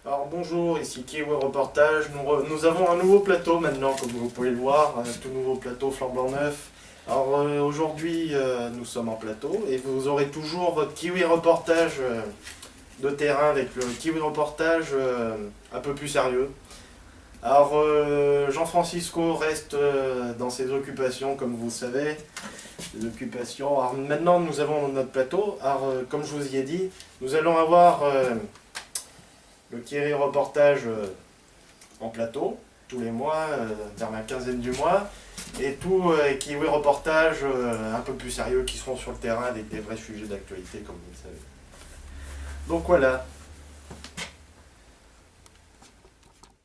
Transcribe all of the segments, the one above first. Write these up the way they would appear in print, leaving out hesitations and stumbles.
Alors bonjour, ici Kiwi Reportage. Nous avons un nouveau plateau maintenant, comme vous pouvez le voir, un tout nouveau plateau flambant neuf. Alors aujourd'hui, nous sommes en plateau et vous aurez toujours votre Kiwi Reportage de terrain avec le Kiwi Reportage un peu plus sérieux. Alors Jean-Francisco reste dans ses occupations, comme vous le savez, des occupations. Alors maintenant, nous avons notre plateau. Alors comme je vous y ai dit, nous allons avoir le Kiwi Reportage en plateau, tous les mois, vers la quinzaine du mois, et tout Kiwi Reportage un peu plus sérieux qui seront sur le terrain avec des vrais sujets d'actualité, comme vous le savez. Donc voilà.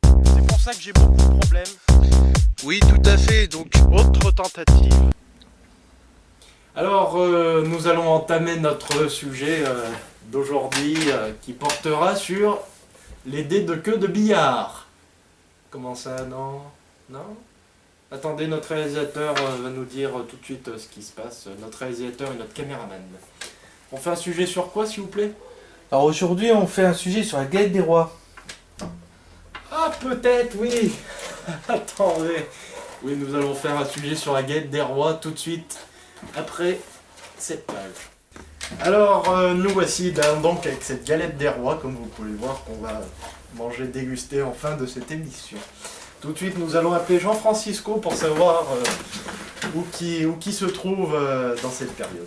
C'est pour ça que j'ai beaucoup de problèmes. Oui, tout à fait, donc Autre tentative. Alors, nous allons entamer notre sujet d'aujourd'hui qui portera sur les dés de queue de billard. Comment ça, non? Non? Attendez, notre réalisateur va nous dire tout de suite ce qui se passe. Notre réalisateur et notre caméraman. On fait un sujet sur quoi, s'il vous plaît? Alors aujourd'hui, on fait un sujet sur la galette des rois. Ah, peut-être, oui. Attendez. Oui, nous allons faire un sujet sur la galette des rois tout de suite, après cette page. Alors, nous voici donc avec cette galette des rois, comme vous pouvez le voir, qu'on va manger, déguster en fin de cette émission. Tout de suite, nous allons appeler Jean-Francisco pour savoir où qui se trouve dans cette période.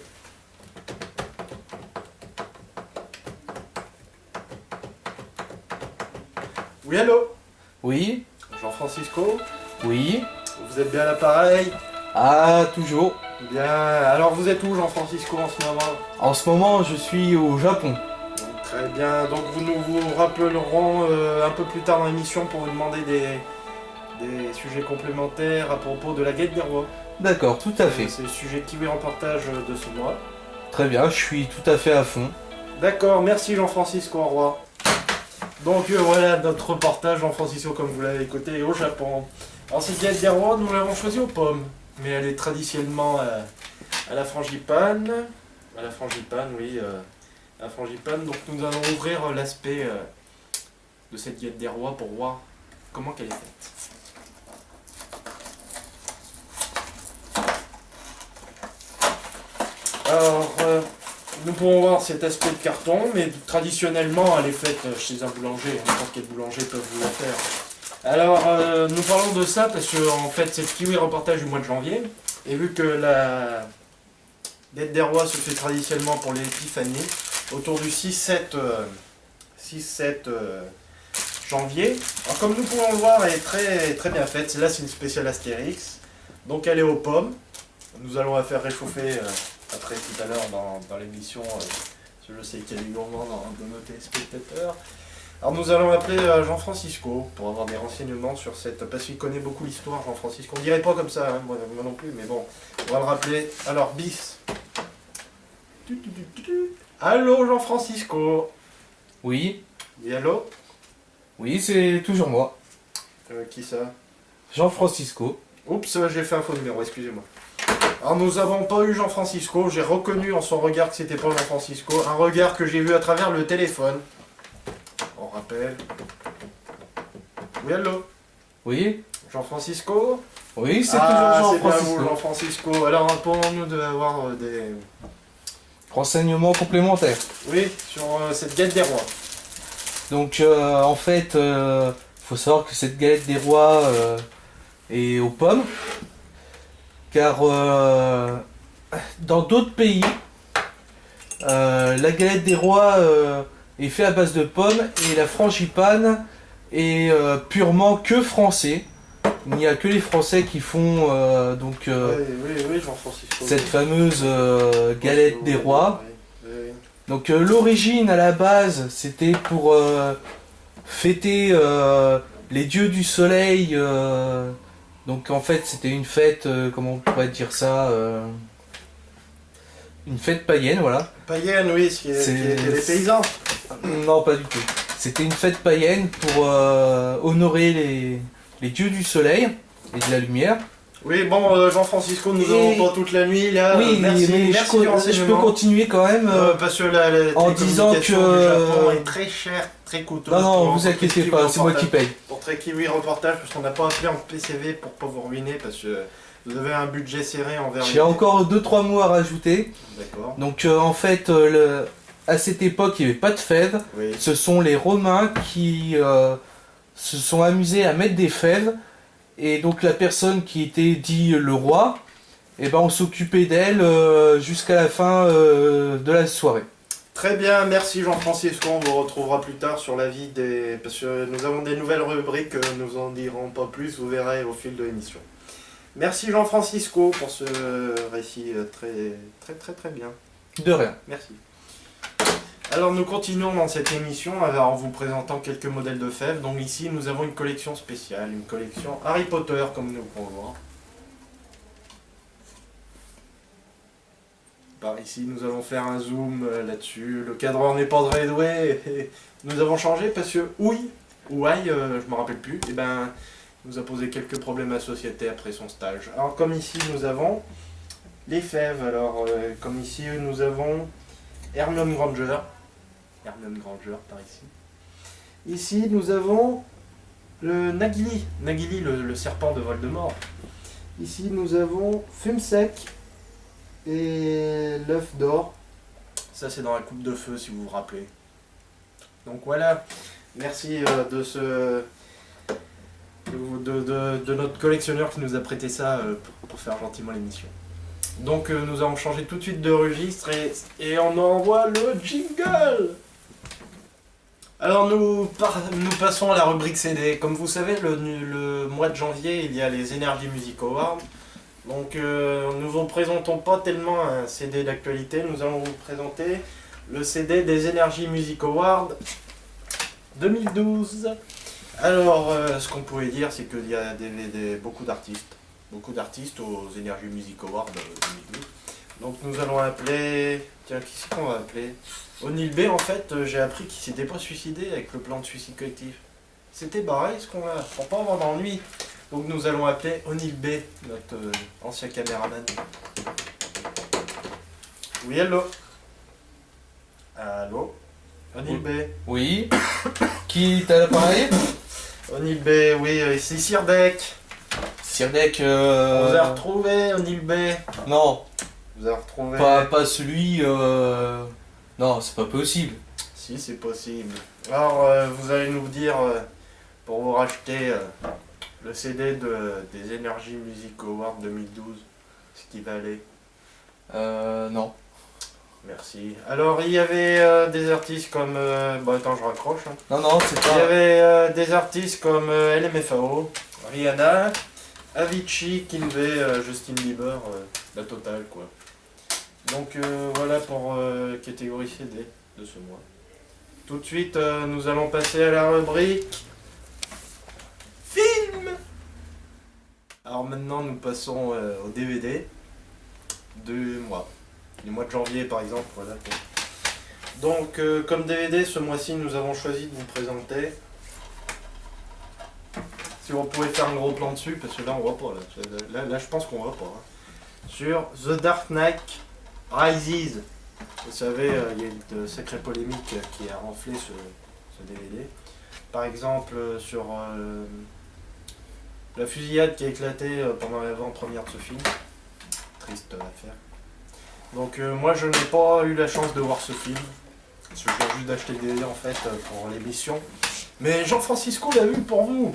Oui, allô? Oui, Jean-Francisco? oui. Vous êtes bien à l'appareil? Ah, toujours. Bien. Alors, vous êtes où, Jean-Francisco, en ce moment? En ce moment, je suis au Japon. Très bien. Donc, nous vous rappellerons un peu plus tard dans l'émission pour vous demander des sujets complémentaires à propos de la galette des rois. D'accord, tout à fait. C'est le sujet Kiwi Reportage de ce mois. Très bien, je suis tout à fait à fond. D'accord, merci Jean-Francisco, au revoir. Donc voilà notre reportage, Jean-Francisco, comme vous l'avez écouté, au Japon. Alors cette galette des rois, nous l'avons choisie aux pommes, mais elle est traditionnellement à la frangipane. À la frangipane, oui, à la frangipane. Donc nous allons ouvrir l'aspect de cette galette des rois pour voir comment qu'elle est faite. Alors, nous pouvons voir cet aspect de carton, mais traditionnellement, elle est faite chez un boulanger. N'importe quel boulanger peut vous la faire. Alors, nous parlons de ça parce que, en fait, c'est le Kiwi Reportage du mois de janvier. Et vu que la galette des rois se fait traditionnellement pour l'épiphanie, autour du 6-7 janvier. Alors, comme nous pouvons le voir, elle est très, très bien faite. Là, c'est une spéciale Astérix. Donc, elle est aux pommes. Nous allons la faire réchauffer après tout à l'heure dans l'émission, je sais qu'il y a du gourmand dans nos téléspectateurs. Alors nous allons appeler Jean-Francisco pour avoir des renseignements sur cette... Parce qu'il connaît beaucoup l'histoire, Jean-Francisco. On dirait pas comme ça, hein, moi non plus, mais bon, on va le rappeler. Alors, bis. Allô Jean-Francisco? Oui, Oui, allô? oui, c'est toujours moi. Qui ça? Jean-Francisco. Oups, j'ai fait un faux numéro, excusez-moi. Alors nous n'avons pas eu Jean-Francisco, j'ai reconnu en son regard que c'était pas Jean-Francisco, un regard que j'ai vu à travers le téléphone. On rappelle. Oui, allô? Oui, Jean-Francisco? oui, c'est Ah, toujours c'est bien Jean-Francisco. vous, Jean-Francisco. Alors, pourrons-nous avoir des... Renseignements complémentaires. Oui, sur cette galette des rois. Donc, en fait, faut savoir que cette galette des rois est aux pommes. Car dans d'autres pays, la galette des rois est faite à base de pommes et la frangipane est purement que français. Il n'y a que les Français qui font Oui, Jean-Francisco. cette fameuse galette des rois. Oui. Donc l'origine à la base, c'était pour fêter les dieux du soleil. Donc en fait c'était une fête, comment on pourrait dire ça, une fête païenne, voilà. Païenne, oui, qui était les paysans. Non, pas du tout. C'était une fête païenne pour honorer les dieux du soleil et de la lumière. Oui, bon, Jean-Francisco, nous n'avons pas toute la nuit là. Oui, merci, mais merci du je peux renseignement. continuer quand même. Parce que la en disant que télécommunication du Japon est très chère, très coûteuse. non, vous inquiétez pas, c'est moi qui paye. Pour Très Kiwi Reportage, parce qu'on n'a pas appelé en PCV pour pas vous ruiner, parce que vous avez un budget serré envers J'ai encore 2-3 mots à rajouter. D'accord. Donc en fait, à cette époque, il n'y avait pas de fèves. Oui. Ce sont les Romains qui se sont amusés à mettre des fèves. Et donc la personne qui était dit le roi, eh ben, on s'occupait d'elle jusqu'à la fin de la soirée. Très bien, merci Jean-Francisco, on vous retrouvera plus tard sur la vie des... Parce que nous avons des nouvelles rubriques, nous en dirons pas plus, vous verrez au fil de l'émission. Merci Jean-Francisco pour ce récit très bien. De rien. Merci. Alors nous continuons dans cette émission en vous présentant quelques modèles de fèves. Donc ici nous avons une collection spéciale, une collection Harry Potter comme nous pouvons voir. Par ici nous allons faire un zoom là-dessus. Le cadreur n'est pas très doué. Et nous avons changé parce que je me rappelle plus, et ben nous a posé quelques problèmes à la société après son stage. Alors comme ici nous avons les fèves. Alors comme ici nous avons Hermione Granger. Hermione Granger par ici. Ici nous avons le Nagini. Nagini, le serpent de Voldemort. Ici nous avons Fumsec et l'œuf d'or. Ça c'est dans la coupe de feu si vous vous rappelez. Donc voilà. Merci de notre collectionneur qui nous a prêté ça pour faire gentiment l'émission. Donc nous allons changer tout de suite de registre et on envoie le jingle. Alors nous passons à la rubrique CD. Comme vous savez, le mois de janvier, il y a les Energy Music Awards. Donc nous ne vous présentons pas tellement un CD d'actualité, nous allons vous présenter le CD des Energy Music Awards 2012. Alors ce qu'on pouvait dire, c'est qu'il y a beaucoup d'artistes aux Energy Music Awards 2012. Donc nous allons appeler... Tiens, qui c'est qu'on va appeler? O'Neill B, en fait, j'ai appris qu'il s'était pas suicidé avec le plan de suicide collectif. C'était barré, ce qu'on a, pour pas avoir d'ennui. Donc nous allons appeler O'Neill B, notre ancien caméraman. Oui, allô? Allô? O'Neill B. Oui. Qui t'a l'appareil? O'Neill B, oui, c'est Sirdek. Sirdek, On vous a retrouvé, O'Neill B. Non. Vous avez retrouvé... Pas celui... Non, c'est pas possible. Si, c'est possible. Alors, vous allez nous dire, pour vous racheter le CD des Energy Music Awards 2012, ce qui valait. Non. Merci. Alors, il y avait des artistes comme... Bon, attends, je raccroche. Hein. Non, c'est pas... Il y avait des artistes comme LMFAO, Rihanna, Avicii, Kinvey, Justin Bieber, la totale, quoi. Donc voilà pour catégorie CD de ce mois. Tout de suite, nous allons passer à la rubrique film. Alors maintenant, nous passons au DVD du mois de janvier par exemple. Voilà. Donc comme DVD, ce mois-ci, nous avons choisi de vous présenter. Si on pouvait faire un gros plan dessus, parce que là on voit pas. Là je pense qu'on voit pas. Hein. Sur The Dark Knight Rises. Vous savez, il y a une sacrée polémique qui a enflé ce DVD. Par exemple, sur la fusillade qui a éclaté pendant l'avant-première de ce film. Triste affaire. Donc moi je n'ai pas eu la chance de voir ce film. Parce que je viens juste d'acheter le DVD en fait pour l'émission. Mais Jean-Francisco l'a vu pour vous.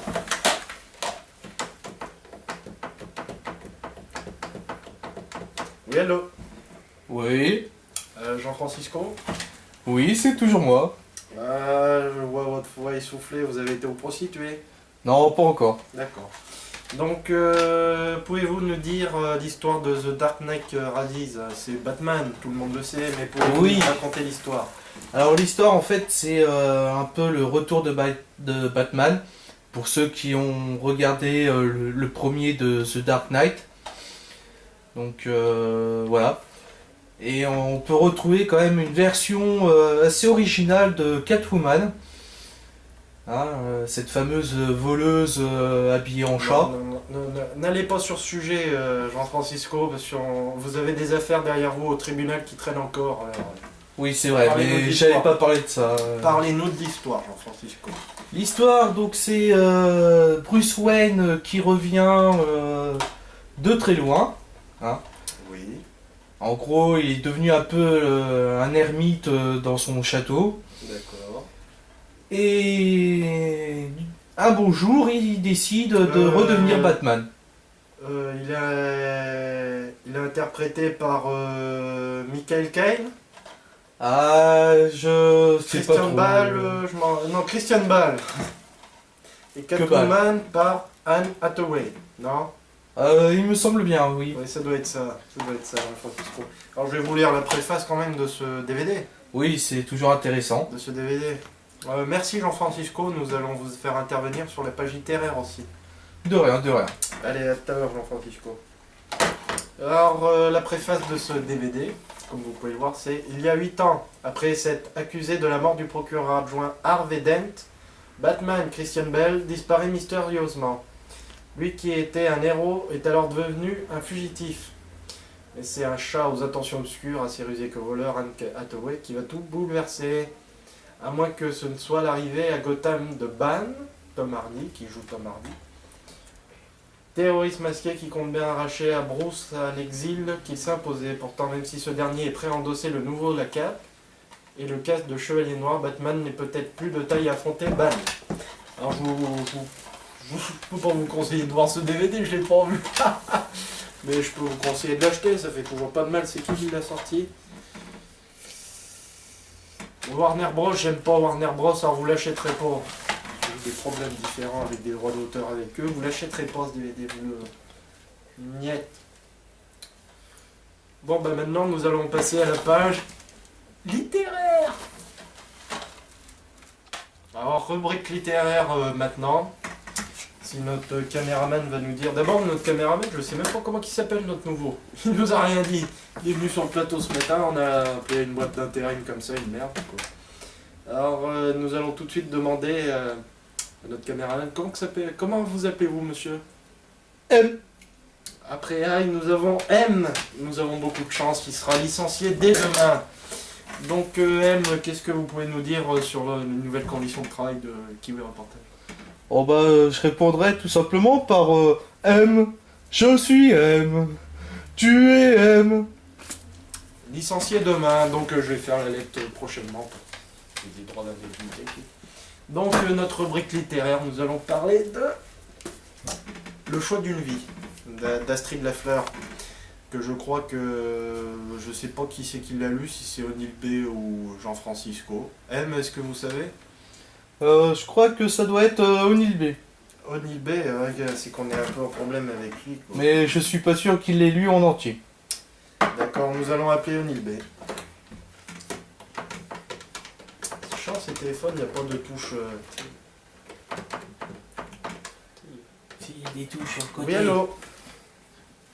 Oui, allô? Oui. Jean-Francisco? Oui, c'est toujours moi. Je vois votre voix essoufflée, vous avez été au prostitué? Non, pas encore. D'accord. Donc, pouvez-vous nous dire l'histoire de The Dark Knight Rises? C'est Batman, tout le monde le sait, mais pouvez-vous nous raconter l'histoire? Alors l'histoire, en fait, c'est un peu le retour de Batman. Pour ceux qui ont regardé le premier de The Dark Knight. Donc voilà. Et on peut retrouver quand même une version assez originale de Catwoman. Hein, cette fameuse voleuse habillée en chat. N'allez pas sur ce sujet, Jean-Francisco, parce que vous avez des affaires derrière vous au tribunal qui traînent encore. Oui, c'est vrai, Parlez-nous mais d'histoire. j'allais pas parler de ça. Parlez-nous de l'histoire, Jean-Francisco. L'histoire, donc, c'est Bruce Wayne qui revient de très loin. Hein. Oui. En gros, il est devenu un peu un ermite dans son château. D'accord. Et un beau jour, il décide de redevenir Batman. Il est interprété par Michael Caine. Ah, je sais pas Christian trop. Bale, non, Christian Bale. Et Catwoman par Anne Hathaway, non? Il me semble bien, oui. Oui, ça doit être ça, Jean-Francisco. Alors je vais vous lire la préface quand même de ce DVD. Oui, c'est toujours intéressant. De ce DVD. Merci Jean-Francisco, nous allons vous faire intervenir sur la page littéraire aussi. De rien, de rien. Allez, à tout à l'heure Jean-Francisco. Alors, la préface de ce DVD, comme vous pouvez le voir, c'est « Il y a 8 ans, après s'être accusé de la mort du procureur adjoint Harvey Dent, Batman Christian Bale disparaît mystérieusement. Lui qui était un héros est alors devenu un fugitif. Et c'est un chat aux attentions obscures, assez rusé que voleur, Anne Hathaway, qui va tout bouleverser. À moins que ce ne soit l'arrivée à Gotham de Bane, Tom Hardy, qui joue Tom Hardy. Terroriste masqué qui compte bien arracher à Bruce à l'exil qu'il s'imposait. Pourtant, même si ce dernier est prêt à endosser le nouveau la cape et le casque de chevalier noir, Batman n'est peut-être plus de taille à affronter Bane. Alors je peux pas vous conseiller de voir ce DVD, je l'ai pas vu. Mais je peux vous conseiller de l'acheter, ça fait toujours pas de mal, c'est qui l'a sorti. Warner Bros, j'aime pas Warner Bros, alors vous l'achèterez pas. J'ai eu des problèmes différents avec des droits d'auteur avec eux, vous l'achèterez pas ce DVD, vous le... Niet. Bon bah maintenant nous allons passer à la page littéraire. Alors rubrique littéraire maintenant. Si notre caméraman va nous dire... D'abord notre caméraman, je sais même pas comment il s'appelle notre nouveau. Il nous a rien dit. Il est venu sur le plateau ce matin, on a appelé une boîte d'intérim comme ça, une merde quoi. Alors nous allons tout de suite demander à notre caméraman, comment vous appelez-vous monsieur? M. Après A, nous avons M. Nous avons beaucoup de chance, il sera licencié dès demain. Donc M, qu'est-ce que vous pouvez nous dire sur les nouvelles conditions de travail de Kiwi Reportage? Oh bah, je répondrai tout simplement par M. Je suis M. Tu es M. Licencié demain, donc je vais faire la lettre prochainement. J'ai des droits d'indemnité. Donc notre rubrique littéraire, nous allons parler de Le choix d'une vie d'Astrid Lafleur, que je crois que je sais pas qui c'est qui l'a lu, si c'est O'Neill B ou Jean-Francisco. M, est-ce que vous savez? Je crois que ça doit être O'Neill B. O'Neill B, c'est qu'on est un peu en problème avec lui, quoi. Mais je suis pas sûr qu'il l'ait lu en entier. D'accord, nous allons appeler O'Neill B. C'est chiant ces téléphones, il n'y a pas de touche. Il y a des touches sur le côté. Oui, allô?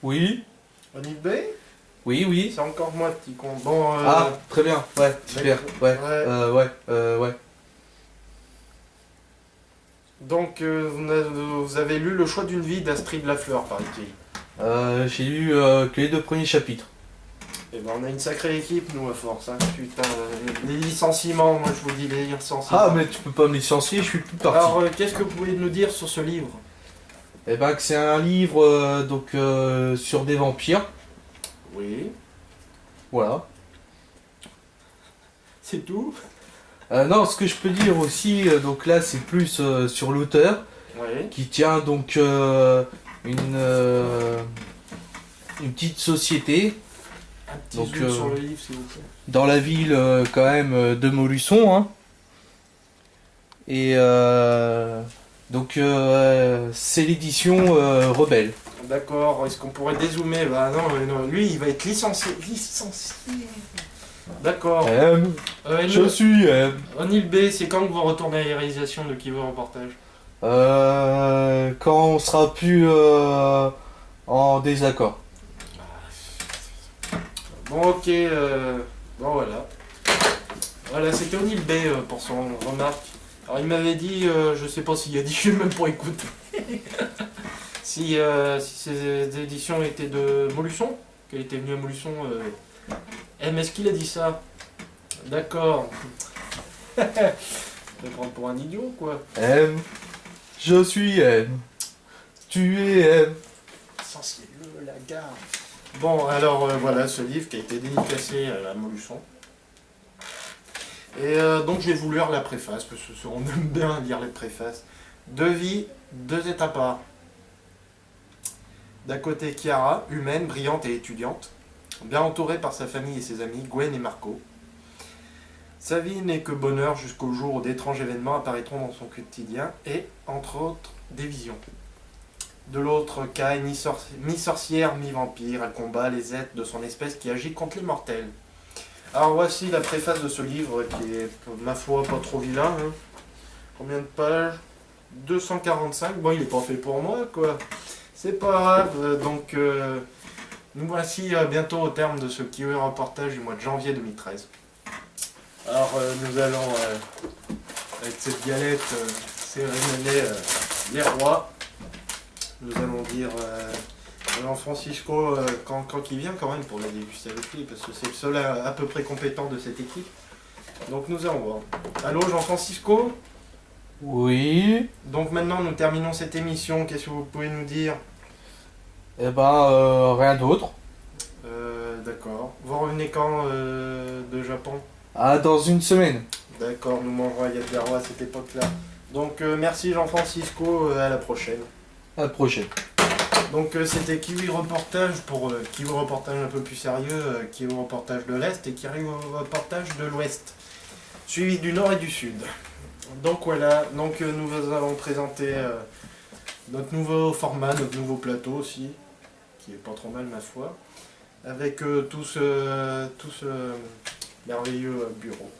Oui. O'Neill B? Oui, oui. C'est encore moi, petit con. Bon, Ah, très bien. Ouais, super. Ouais. Ouais. Ouais. Donc, vous avez lu Le choix d'une vie d'Astrid Lafleur, paraît-il. J'ai lu que les 2 premiers chapitres. Et ben, on a une sacrée équipe, nous, à force. Hein. Putain, les licenciements, moi je vous dis, les licenciements. Ah, mais tu peux pas me licencier, je suis plus parti. Alors, qu'est-ce que vous pouvez nous dire sur ce livre? Eh ben, que c'est un livre donc sur des vampires. Oui. Voilà. C'est tout? Non, ce que je peux dire aussi, donc là, c'est plus sur l'auteur, Oui. qui tient donc une petite société Un petit donc, zoom sur le livre, s'il vous plaît. dans la ville quand même de Montluçon, hein. Et donc c'est l'édition Rebelle. D'accord, est-ce qu'on pourrait dézoomer? Bah non, lui, il va être licencié. Licencié. D'accord. M. Je suis M. O'Neill B, c'est quand que vous retournez à la réalisation de Qui veut reportage? Quand on sera plus en désaccord. Bon, ok, bon voilà. Voilà, c'était O'Neill B pour son remarque. Alors il m'avait dit, je sais pas s'il a dit, je sais même pas écouté, si ces éditions étaient de Molusson, qu'elle était venue à Molusson. Mais est-ce qu'il a dit ça? D'accord. Je vais prendre pour un idiot, quoi. M, je suis M, tu es M. Essentiel, la gare. Bon, alors voilà ce livre qui a été dédicacé à Molusson. Et donc je vais vous lire la préface, parce qu'on aime bien lire les préfaces. Deux vies, deux états part. D'un côté Chiara, humaine, brillante et étudiante, bien entourée par sa famille et ses amis, Gwen et Marco. Sa vie n'est que bonheur jusqu'au jour où d'étranges événements apparaîtront dans son quotidien et, entre autres, des visions. De l'autre, Kai, mi-sorcière, mi-vampire, elle combat les êtres de son espèce qui agit contre les mortels. Alors voici la préface de ce livre qui est, ma foi, pas trop vilain. Hein. Combien de pages? 245. Bon, il n'est pas fait pour moi, quoi. C'est pas grave. Donc, nous voici bientôt au terme de ce Kiwi reportage du mois de janvier 2013. Alors, nous allons, avec cette galette cérémonier les rois, nous allons dire Jean-Francisco quand il vient quand même pour la déguster avec lui, parce que c'est le seul à peu près compétent de cette équipe. Donc nous allons voir. Allô Jean-Francisco? Oui. Donc maintenant nous terminons cette émission, qu'est-ce que vous pouvez nous dire? Eh ben, rien d'autre. D'accord. Vous revenez quand de Japon? Ah, dans une semaine. D'accord, nous mangerons à Yadgaro à cette époque-là. Donc merci Jean-Francisco, à la prochaine. À la prochaine. Donc c'était Kiwi Reportage pour Kiwi Reportage un peu plus sérieux, Kiwi Reportage de l'Est et Kiwi Reportage de l'Ouest, suivi du Nord et du Sud. Donc voilà, donc nous allons présenter notre nouveau format, notre nouveau plateau aussi, qui est pas trop mal ma foi, avec tout ce merveilleux bureau.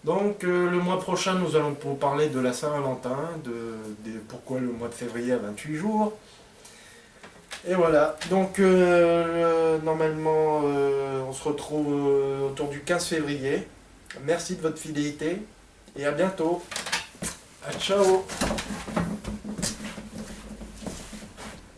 Donc le mois prochain nous allons vous parler de la Saint-Valentin, pourquoi le mois de février à 28 jours. Et voilà, donc normalement on se retrouve autour du 15 février. Merci de votre fidélité et à bientôt. Ciao.